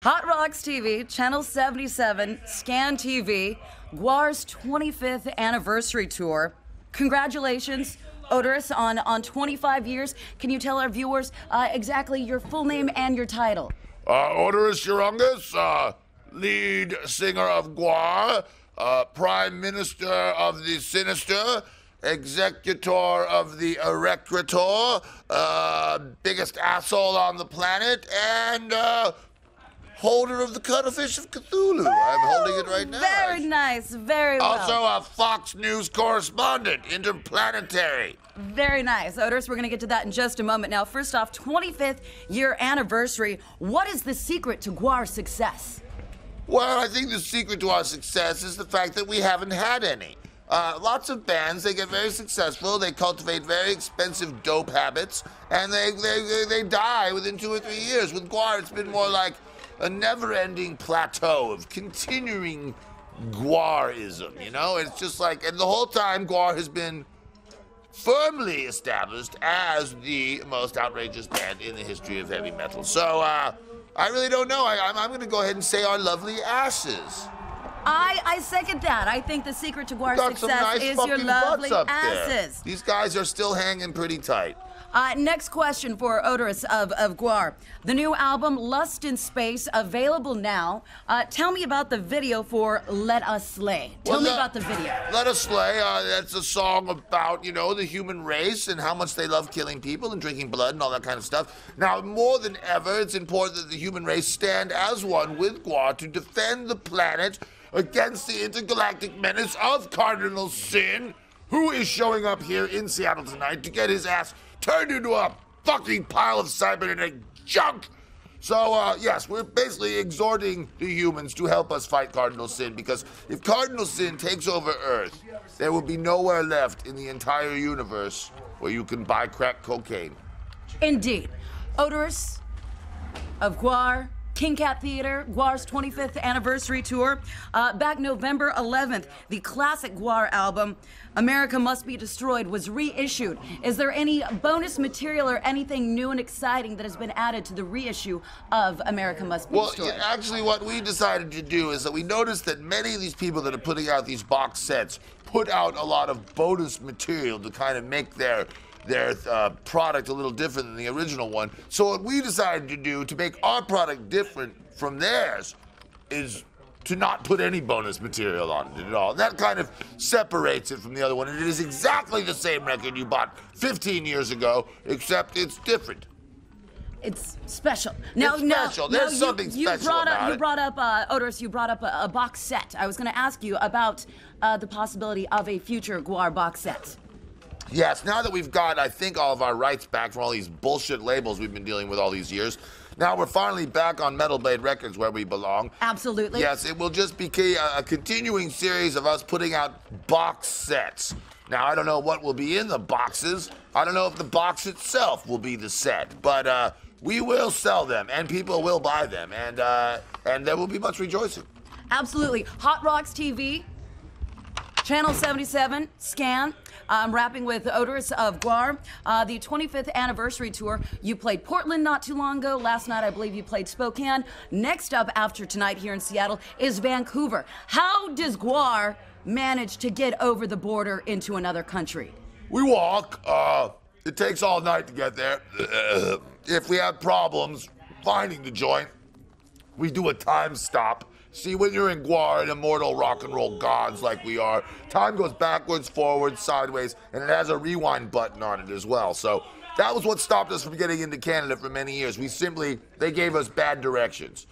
Hot Rocks TV, Channel 77, Scan TV, Guar's 25th anniversary tour. Congratulations, Oderus, on 25 years. Can you tell our viewers exactly your full name and your title? Oderus Urungus, lead singer of Guar, Prime Minister of the Sinister, Executor of the Erector, biggest asshole on the planet, and holder of the Cuttlefish of Cthulhu. I'm holding it right now. Very nice, very well. Also a Fox News correspondent, interplanetary. Very nice. Oderus, we're going to get to that in just a moment. Now, first off, 25th year anniversary. What is the secret to Guar's success? Well, I think the secret to our success is the fact that we haven't had any. Lots of bands, they get very successful, they cultivate very expensive dope habits, and they die within 2 or 3 years. With Guar, it's been more like a never-ending plateau of continuing Guarism, you know? It's just like, and the whole time Guar has been firmly established as the most outrageous band in the history of heavy metal. So, I really don't know. I'm going to go ahead and say our lovely asses. I second that. I think the secret to Guar's success nice is your lovely asses. These guys are still hanging pretty tight. Next question for Oderus of Guar. The new album, Lust in Space, available now. Tell me about the video for Let Us Slay. Tell me about the video. Let Us Slay, that's a song about, you know, the human race and how much they love killing people and drinking blood and all that kind of stuff. Now, more than ever, it's important that the human race stand as one with Guar to defend the planet against the intergalactic menace of Cardinal Sin, who is showing up here in Seattle tonight to get his ass turned into a fucking pile of cybernetic junk. So, yes, we're basically exhorting the humans to help us fight Cardinal Sin, because if Cardinal Sin takes over Earth, there will be nowhere left in the entire universe where you can buy crack cocaine. Indeed. Oderus of Guar, King Cat Theater, Guar's 25th anniversary tour. Back November 11th, the classic Guar album, America Must Be Destroyed, was reissued. Is there any bonus material or anything new and exciting that has been added to the reissue of America Must Be Destroyed? Well, actually, what we decided to do is that we noticed that many of these people that are putting out these box sets put out a lot of bonus material to kind of make their product a little different than the original one. So what we decided to do to make our product different from theirs is to not put any bonus material on it at all. And that kind of separates it from the other one. And it is exactly the same record you bought 15 years ago, except it's different. It's special. There's something special about it. You brought up, Oderus, you brought up a box set. I was going to ask you about the possibility of a future Guar box set. Yes, now that we've got, I think, all of our rights back from all these bullshit labels we've been dealing with all these years, now we're finally back on Metal Blade Records where we belong. Absolutely. Yes, it will just be a continuing series of us putting out box sets. Now, I don't know what will be in the boxes. I don't know if the box itself will be the set, but we will sell them, and people will buy them, and there will be much rejoicing. Absolutely. Hot Rocks TV, Channel 77, Scan. I'm wrapping with Oderus of Guar. The 25th anniversary tour. You played Portland not too long ago. Last night, I believe you played Spokane. Next up after tonight here in Seattle is Vancouver. How does Guar manage to get over the border into another country? We walk. It takes all night to get there. If we have problems finding the joint, we do a time stop. See, when you're in Guar, an immortal rock and roll gods like we are, time goes backwards, forwards, sideways, and it has a rewind button on it as well. So that was what stopped us from getting into Canada for many years. They gave us bad directions.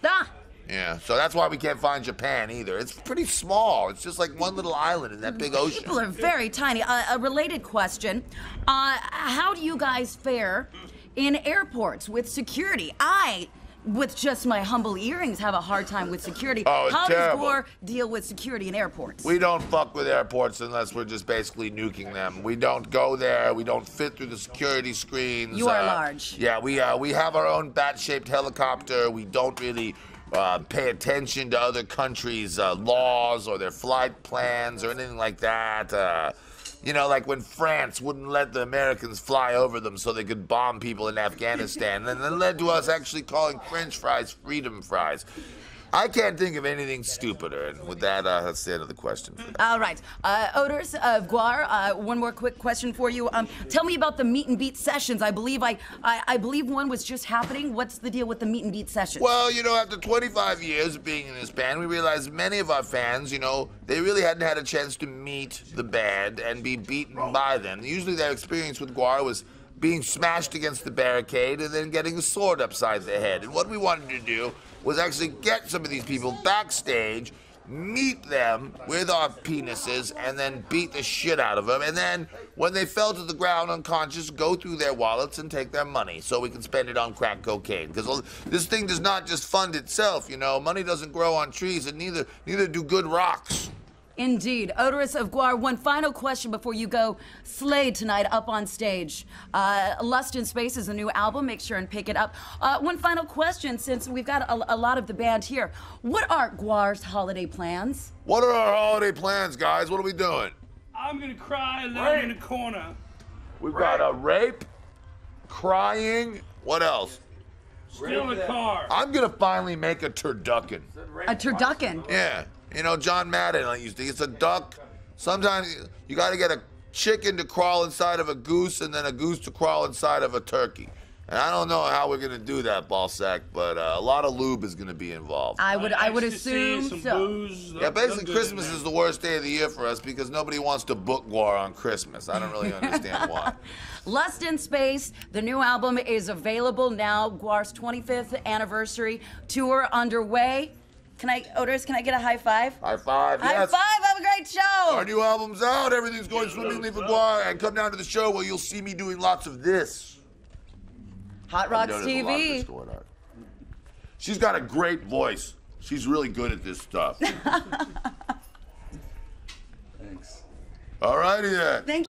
Yeah, so that's why we can't find Japan either. It's pretty small. It's just like one little island in that big ocean. People are very tiny. A related question, how do you guys fare in airports with security? With just my humble earrings, have a hard time with security. Oh, it's terrible. How does Guar deal with security in airports? We don't fuck with airports unless we're just basically nuking them. We don't go there. We don't fit through the security screens. You are large. Yeah, we have our own bat-shaped helicopter. We don't really pay attention to other countries' laws or their flight plans or anything like that. You know, like when France wouldn't let the Americans fly over them so they could bomb people in Afghanistan. And then led to us actually calling French fries freedom fries. I can't think of anything stupider. And with that, that's the end of the question. All right. Oderus of Guar, one more quick question for you. Tell me about the meet and beat sessions. I believe one was just happening. What's the deal with the meet and beat sessions? Well, you know, after 25 years of being in this band, we realized many of our fans, you know, they really hadn't had a chance to meet the band and be beaten by them. Usually their experience with Guar was being smashed against the barricade and then getting a sword upside the head. And what we wanted to do was actually get some of these people backstage, meet them with our penises, and then beat the shit out of them. And then, when they fell to the ground unconscious, go through their wallets and take their money so we can spend it on crack cocaine. Because this thing does not just fund itself, you know. Money doesn't grow on trees, and neither do good rocks. Indeed. Oderus of Guar, one final question before you go slay tonight up on stage. Lust in Space is a new album. Make sure and pick it up. One final question, since we've got a lot of the band here. What are Guar's holiday plans? What are our holiday plans, guys? What are we doing? I'm gonna cry alone in the corner. We've got a rape, crying, what else? Steal a car. I'm gonna finally make a turducken. A turducken? Yeah. You know, John Madden used to. It's a duck. Sometimes you got to get a chicken to crawl inside of a goose and then a goose to crawl inside of a turkey. And I don't know how we're going to do that, Ballsack, but a lot of lube is going to be involved. I would assume some so. Booze, Yeah, basically Christmas is the worst day of the year for us because nobody wants to book Guar on Christmas. I don't really understand why. Lust in Space, the new album is available now. Guar's 25th anniversary tour underway. Oderus, can I get a high five? High five, High yes. five, have a great show! Our new album's out. Everything's going swimmingly for Guar. And come down to the show where you'll see me doing lots of this. Hot Rocks There's a lot of this TV. going on. She's got a great voice. She's really good at this stuff. Thanks. All righty then. Thank